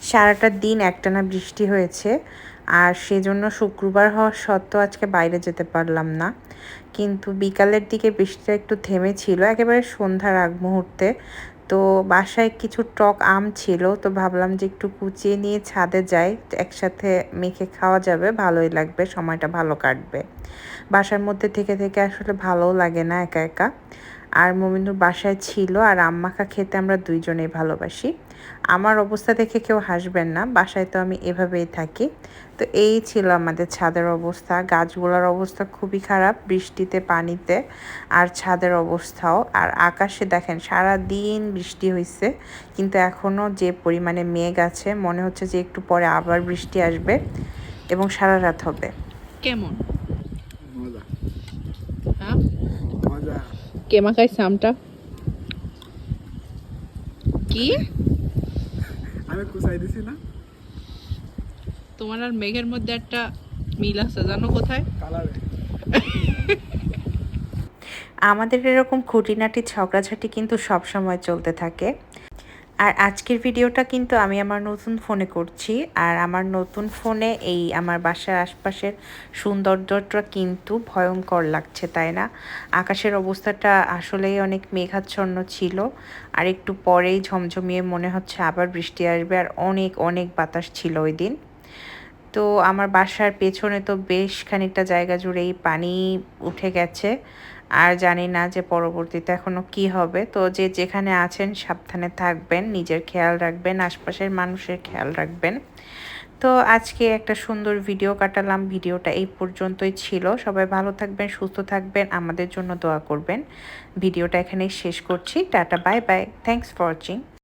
সারাটা দিন একটানা বৃষ্টি হয়েছে, আর সেজন্য শুক্রবার হওয়া সত্ত্বেও আজকে বাইরে যেতে পারলাম না। কিন্তু বিকালের দিকে বৃষ্টিটা একটু থেমেছিল একেবারে সন্ধ্যার আগ মুহূর্তে। তো বাসায় কিছু টক আম ছিল, তো ভাবলাম যে একটু কুচিয়ে নিয়ে ছাদে যাই, একসাথে মেখে খাওয়া যাবে, ভালোই লাগবে, সময়টা ভালো কাটবে। বাসার মধ্যে থেকে থেকে আসলে ভালোও লাগে না একা একা। আর মমিনুর বাসায় ছিল, আর আম মাখা খেতে আমরা দুইজনেই ভালোবাসি। আমার অবস্থা দেখে কেউ হাসবেন না, বাসায় তো আমি এভাবেই থাকি। তো এই ছিল আমাদের ছাদের অবস্থা। গাছগুলোর অবস্থা খুবই খারাপ বৃষ্টিতে, পানিতে, আর ছাদের অবস্থাও। আর আকাশে দেখেন সারা দিন বৃষ্টি হয়েছে, কিন্তু এখনও যে পরিমাণে মেঘ আছে, মনে হচ্ছে যে একটু পরে আবার বৃষ্টি আসবে এবং সারা রাত হবে। কেমন মজা? হ্যাঁ মজা। কে মাখাইছে আমটা? কি আমি কুচাই দিছি না? তোমার আর মেঘের মধ্যে একটা মিল আছে, জানো কোথায়? কালারে। আমাদের এরকম খুঁটিনাটি ঝগড়াঝাটি কিন্তু সব সময় চলতে থাকে। আর আজকের ভিডিওটা কিন্তু আমি আমার নতুন ফোনে করছি, আর আমার নতুন ফোনে এই আমার বাসার আশপাশের সৌন্দর্যটা কিন্তু ভয়ঙ্কর লাগছে, তাই না? আকাশের অবস্থাটা আসলেই অনেক মেঘাচ্ছন্ন ছিল, আর একটু পরেই ঝমঝমিয়ে মনে হচ্ছে আবার বৃষ্টি আসবে, আর অনেক অনেক বাতাস ছিল ওই দিন। তো আমার বাসার পেছনে তো বেশ খানিকটা জায়গা জুড়েই পানি উঠে গেছে, আর জানি না যে পরবর্তীতে এখনও কি হবে। তো যে যেখানে আছেন সাবধানে থাকবেন, নিজের খেয়াল রাখবেন, আশপাশের মানুষের খেয়াল রাখবেন। তো আজকে একটা সুন্দর ভিডিও কাটালাম, ভিডিওটা এই পর্যন্তই ছিল। সবাই ভালো থাকবেন, সুস্থ থাকবেন, আমাদের জন্য দোয়া করবেন। ভিডিওটা এখানেই শেষ করছি। Tata, bye bye, thanks for watching.